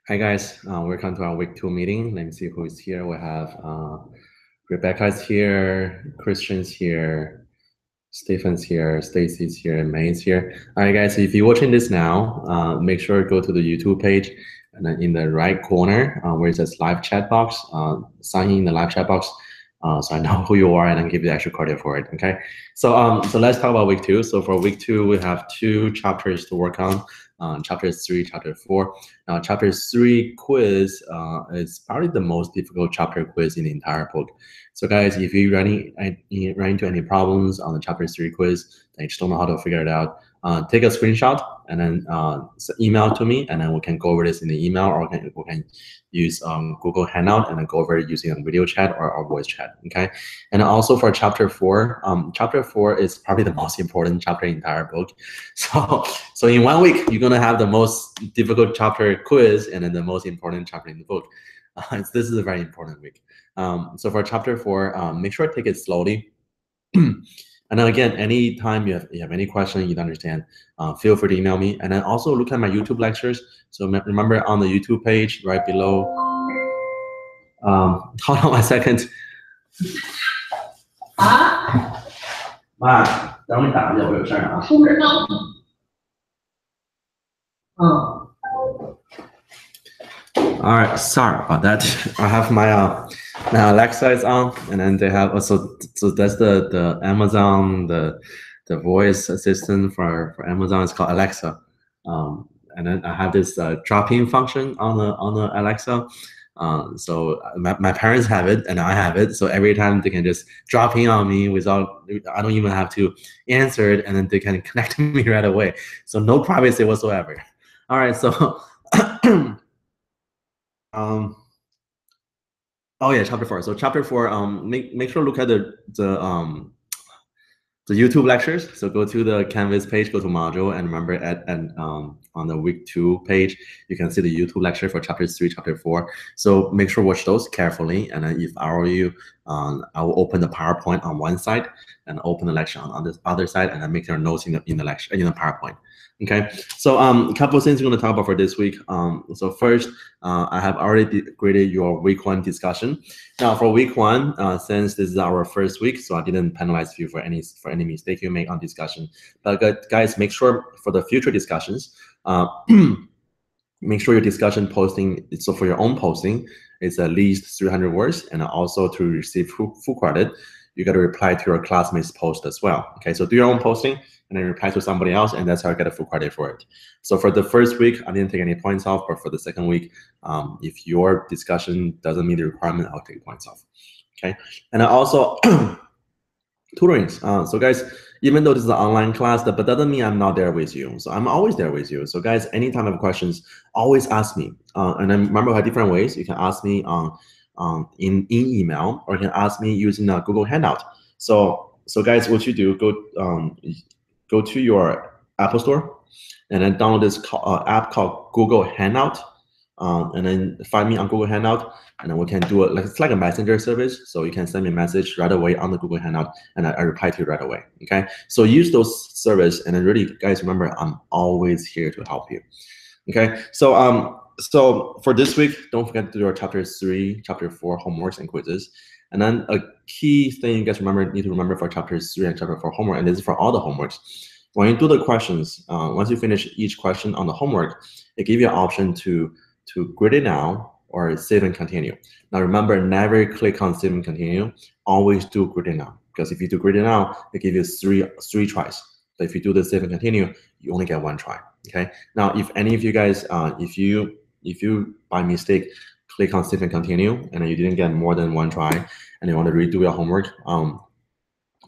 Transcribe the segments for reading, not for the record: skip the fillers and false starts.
Hi guys, welcome to our week 2 meeting. Let me see who is here. We have Rebecca's here, Christian's here, Stephen's here, Stacy's here, and May's here. All right, guys, if you're watching this now, make sure to go to the YouTube page, and then in the right corner where it says live chat box, sign in the live chat box so I know who you are and then give you the extra credit for it. Okay, so let's talk about week 2. So for week 2, we have 2 chapters to work on. Chapter 3, chapter 4. Now, chapter 3 quiz is probably the most difficult chapter quiz in the entire book. So, guys, if you run into any problems on the chapter 3 quiz, and you just don't know how to figure it out, take a screenshot and then email to me, and then we can go over this in the email, or we can use Google Hangout and then go over it using a video chat or voice chat. Okay, and also for chapter 4, chapter 4 is probably the most important chapter in the entire book. So in 1 week, you're gonna have the most difficult chapter quiz and then the most important chapter in the book. This is a very important week. So for chapter 4, make sure to take it slowly. And then again, anytime you have any question you don't understand, feel free to email me. And then also look at my YouTube lectures. So remember on the YouTube page right below. Hold on a second. 妈，等会打一下，我有事啊。All right, sorry about that. I have my Alexa is on, and then they have also. So that's the Amazon the voice assistant for Amazon is called Alexa, and then I have this drop-in function on the Alexa. So my parents have it and I have it. So every time they can just drop in on me without, I don't even have to answer it, and then they can connect to me right away. So no privacy whatsoever. All right, so. Oh yeah, chapter 4. So chapter 4, make sure to look at the YouTube lectures. So go to the Canvas page, go to module, and remember on the week 2 page, you can see the YouTube lecture for chapter 3, chapter 4. So make sure to watch those carefully. And then if I were you, I will open the PowerPoint on one side and open the lecture on the other side, and then make your notes in the lecture in the PowerPoint. Okay, so a couple of things we're going to talk about for this week. So first, I have already graded your week 1 discussion. Now for week 1, since this is our first week, so I didn't penalize you for any mistake you make on discussion. But guys, make sure for the future discussions, make sure your discussion posting, so for your own posting, is at least 300 words, and also to receive full credit, you got to reply to your classmates' post as well. Okay, so do your own posting and then reply to somebody else, and that's how I get a full credit for it. So for the first week, I didn't take any points off, but for the second week, if your discussion doesn't meet the requirement, I'll take points off. Okay, and also tutorings. So guys, even though this is an online class, but doesn't mean I'm not there with you. So I'm always there with you. So guys, anytime you have questions, always ask me. And then remember, I have different ways. You can ask me in email, or you can ask me using a Google Hangout. So guys, what you do, go to your Apple Store and then download this app called Google Hangout, and then find me on Google Hangout, and then we can do it it's like a messenger service. So you can send me a message right away on the Google Hangout, and I reply to you right away. Okay, so use those service, and then really, guys, remember, I'm always here to help you. Okay, so for this week, don't forget to do our chapter 3, chapter 4 homeworks and quizzes. And then a key thing you guys need to remember for chapter 3 and chapter 4 homework, and this is for all the homeworks. When you do the questions, once you finish each question on the homework, it gives you an option to grade it now or save and continue. Now remember, never click on save and continue. Always do grade it now, because if you do grade it now, it gives you three tries. But if you do the save and continue, you only get 1 try. Okay. Now, if any of you guys, if you by mistake click on save and continue, and you didn't get more than 1 try, and you want to redo your homework,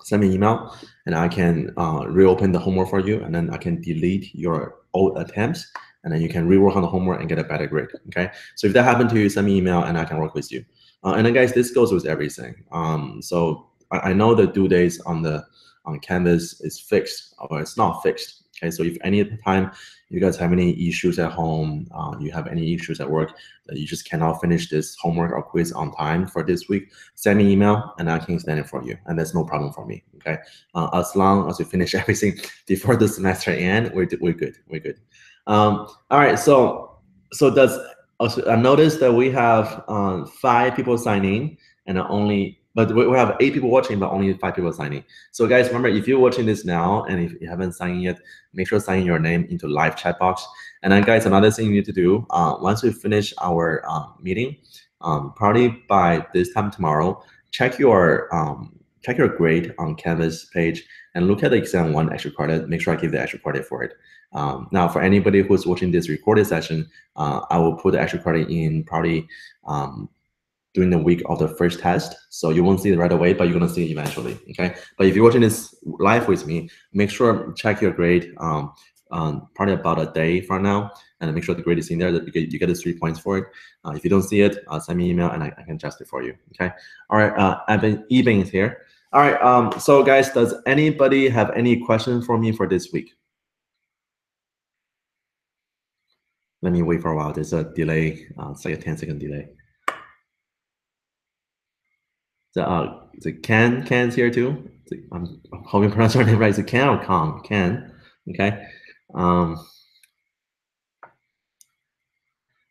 send me an email, and I can reopen the homework for you, and then I can delete your old attempts, and then you can rework on the homework and get a better grade. Okay, so if that happened to you, send me an email, and I can work with you. And then guys, this goes with everything. So I know the due dates on Canvas is fixed, or it's not fixed. Okay, so if any time you guys have any issues at home, you have any issues at work that you just cannot finish this homework or quiz on time for this week, send me an email and I can extend it for you, and that's no problem for me. Okay, as long as you finish everything before the semester end, we're good. All right, so does Also, I noticed that we have 5 people signing and but we have 8 people watching, but only 5 people signing. So guys, remember, if you're watching this now and if you haven't signed yet, make sure to sign your name into live chat box. And then guys, another thing you need to do, once we finish our meeting, probably by this time tomorrow, check your grade on Canvas page and look at the exam 1 extra credit. Make sure I give the extra credit for it. Now, for anybody who's watching this recorded session, I will put the extra credit in probably during the week of the first test. So you won't see it right away, but you're gonna see it eventually, okay? But if you're watching this live with me, make sure check your grade probably about a day from now, and make sure the grade is in there, that you get the 3 points for it. If you don't see it, send me an email and I can adjust it for you, okay? All right, Eben is here. All right, so guys, does anybody have any questions for me for this week? Let me wait for a while. There's a delay. It's like a 10-second delay. The Can's here too. I'm hoping I pronounce her name right. Is it Can or Con? Can. Okay. All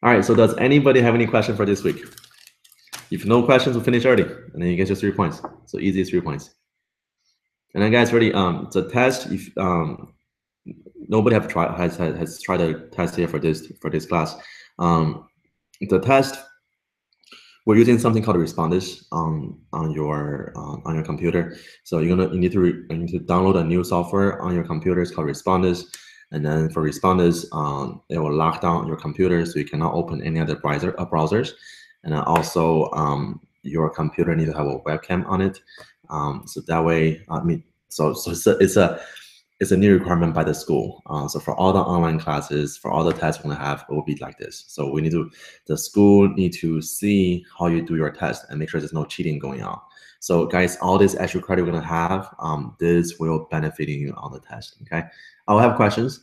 right. So does anybody have any question for this week? If no questions, we'll finish early, and then you get your 3 points. So easy 3 points. And then guys, ready? The test. If nobody has tried a test here for this class, the test. We're using something called responders on your computer. So you need to download a new software on your computer. It's called responders, and then for responders, it will lock down your computer so you cannot open any other browsers. And then also your computer needs to have a webcam on it. So that way, so it's a new requirement by the school. So for all the online classes, for all the tests we're gonna have, it will be like this. So the school need to see how you do your test and make sure there's no cheating going on. So guys, all this extra credit we're gonna have, this will benefit you on the test, okay? I'll have questions.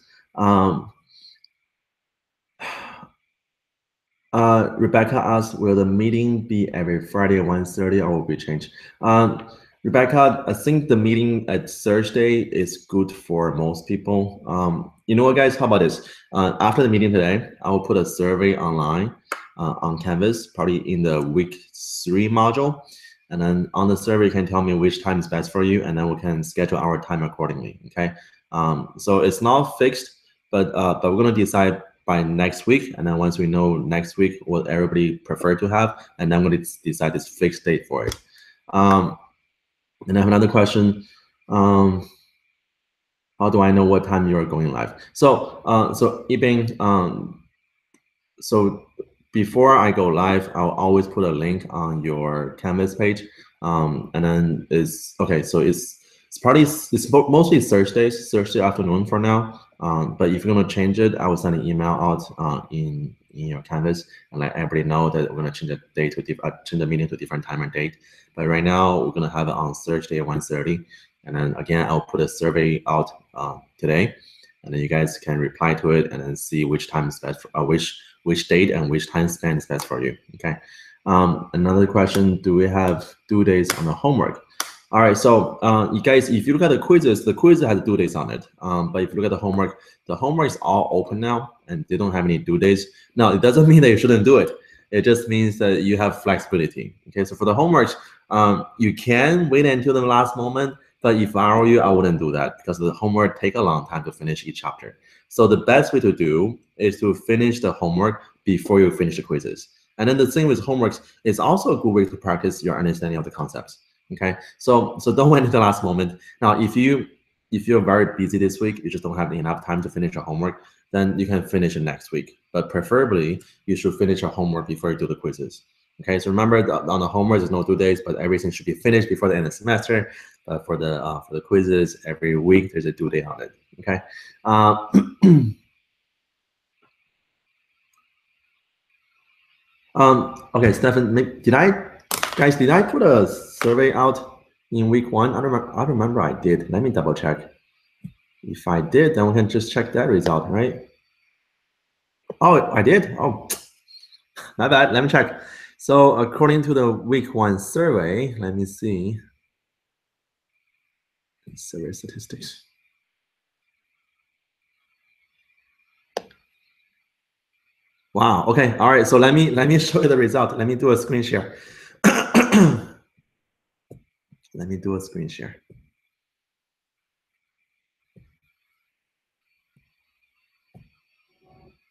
Rebecca asked, will the meeting be every Friday at 1:30 or will be changed? Rebecca, I think the meeting at Thursday is good for most people. You know what, guys? How about this? After the meeting today, I will put a survey online on Canvas, probably in the week 3 module. And then on the survey, you can tell me which time is best for you, and then we can schedule our time accordingly, okay? So it's not fixed, but we're gonna decide by next week, and then once we know next week what everybody prefer to have, and then we're gonna decide this fixed date for it. And I have another question. How do I know what time you are going live? So, Yibing, so before I go live, I'll always put a link on your Canvas page. And then okay. So it's mostly Thursday afternoon for now. But if you're gonna change it, I will send an email out in your Canvas and let everybody know that we're gonna change the date to change the meeting to a different time and date. But right now we're gonna have it on Thursday at 1:30. And then again, I'll put a survey out today, and then you guys can reply to it and then see which time is best for which date and which time span is best for you. Okay. Another question: do we have due dates on the homework? All right, so you guys, if you look at the quiz has due dates on it. But if you look at the homework is all open now, and they don't have any due dates. Now, it doesn't mean that you shouldn't do it. It just means that you have flexibility. Okay, so for the homeworks, you can wait until the last moment. But if I were you, I wouldn't do that because the homework take a long time to finish each chapter. So the best way to do is to finish the homework before you finish the quizzes. And then the thing with homeworks is also a good way to practice your understanding of the concepts. Okay, so don't wait until the last moment. Now, if you're very busy this week, you just don't have enough time to finish your homework, then you can finish it next week. But preferably, you should finish your homework before you do the quizzes. Okay, so remember on the homework, there's no due dates, but everything should be finished before the end of the semester. But for the quizzes, every week there's a due date on it. Okay. Okay, Stefan, did I put a survey out in week 1? I don't remember I did. Let me double check. If I did, then we can just check that result, right? Oh, I did? Oh, my bad. Let me check. So according to the week 1 survey, let me see. Survey statistics. Wow. Okay. All right. So let me show you the result. Let me do a screen share. Let me do a screen share.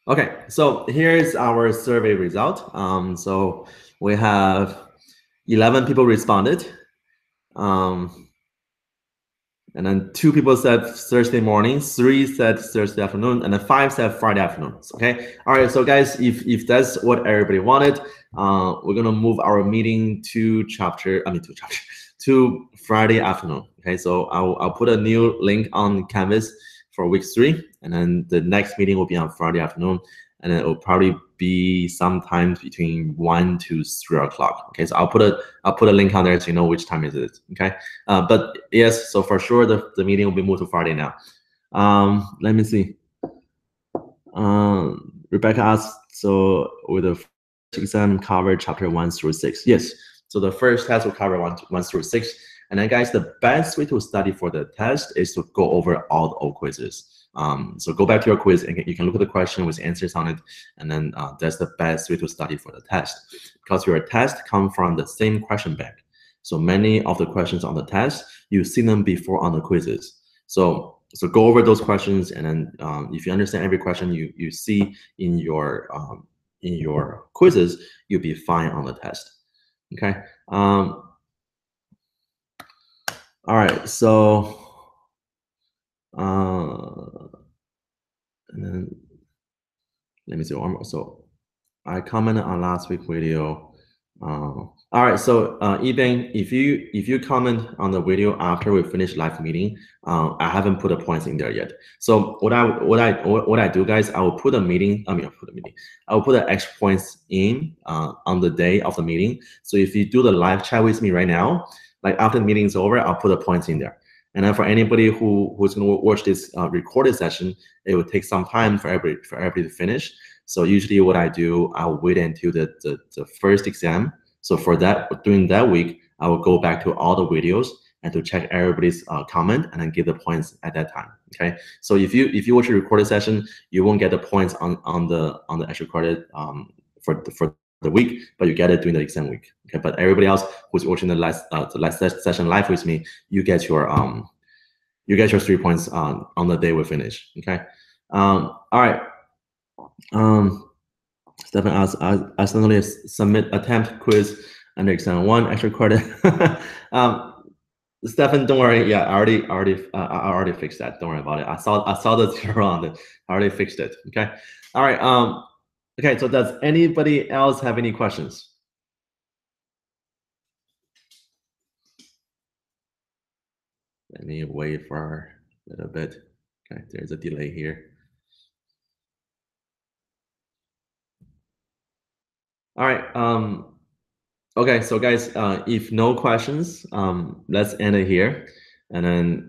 Okay, so here's our survey result. So we have 11 people responded. And then 2 people said Thursday morning, 3 said Thursday afternoon, and then 5 said Friday afternoon. Okay. All right. So guys, if that's what everybody wanted, we're gonna move our meeting to to Friday afternoon. Okay. So I'll put a new link on Canvas for week 3, and then the next meeting will be on Friday afternoon, and then it will probably be sometime between 1 to 3 o'clock. Okay. So I'll put a link on there so you know which time is it. Okay. But yes, so for sure the meeting will be moved to Friday now. Let me see. Rebecca asked, so with the first exam cover chapter 1 through 6. Yes. So the first test will cover 1 through 6. And then guys, the best way to study for the test is to go over all the old quizzes. So go back to your quiz and you can look at the question with answers on it. And then that's the best way to study for the test, because your test come from the same question bank. So many of the questions on the test, you've seen them before on the quizzes. So go over those questions, and then if you understand every question you see in your quizzes, you'll be fine on the test. Okay. All right. So and then let me see one more. So I commented on last week's video. All right, so Eben, if you comment on the video after we finish live meeting, I haven't put the points in there yet. So what I do, guys, I will put the meeting. I will put the extra points in on the day of the meeting. So if you do the live chat with me right now, like after the meeting is over, I'll put the points in there. And then for anybody who's going to watch this recorded session, it will take some time for everybody to finish. So usually what I do, I'll wait until the first exam. So for that, during that week, I will go back to all the videos and to check everybody's comment and then give the points at that time. Okay. So if you watch a recorded session, you won't get the points on the actual recorded for the week, but you get it during the exam week. Okay. But everybody else who's watching the last session live with me, you get your 3 points on the day we finish. Okay. All right. Stephen asks, I suddenly submit attempt quiz under exam 1 extra credit. Stephen, don't worry. Yeah, I already fixed that. Don't worry about it. I saw the 0 on it. I already fixed it. Okay. All right. Okay. So does anybody else have any questions? Let me wait for a little bit. Okay. There's a delay here. All right. Okay, so guys, if no questions, let's end it here. And then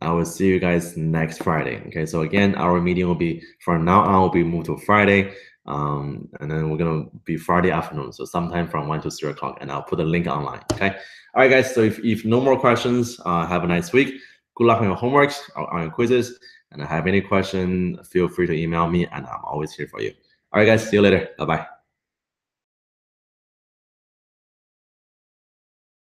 I will see you guys next Friday. Okay, so again, our meeting will be, from now on, will be moved to Friday. And then we're going to be Friday afternoon. So sometime from 1 to 3 o'clock. And I'll put the link online. Okay. All right, guys. So if no more questions, have a nice week. Good luck on your homeworks, on your quizzes. And if you have any question, feel free to email me. And I'm always here for you. All right, guys. See you later. Bye-bye.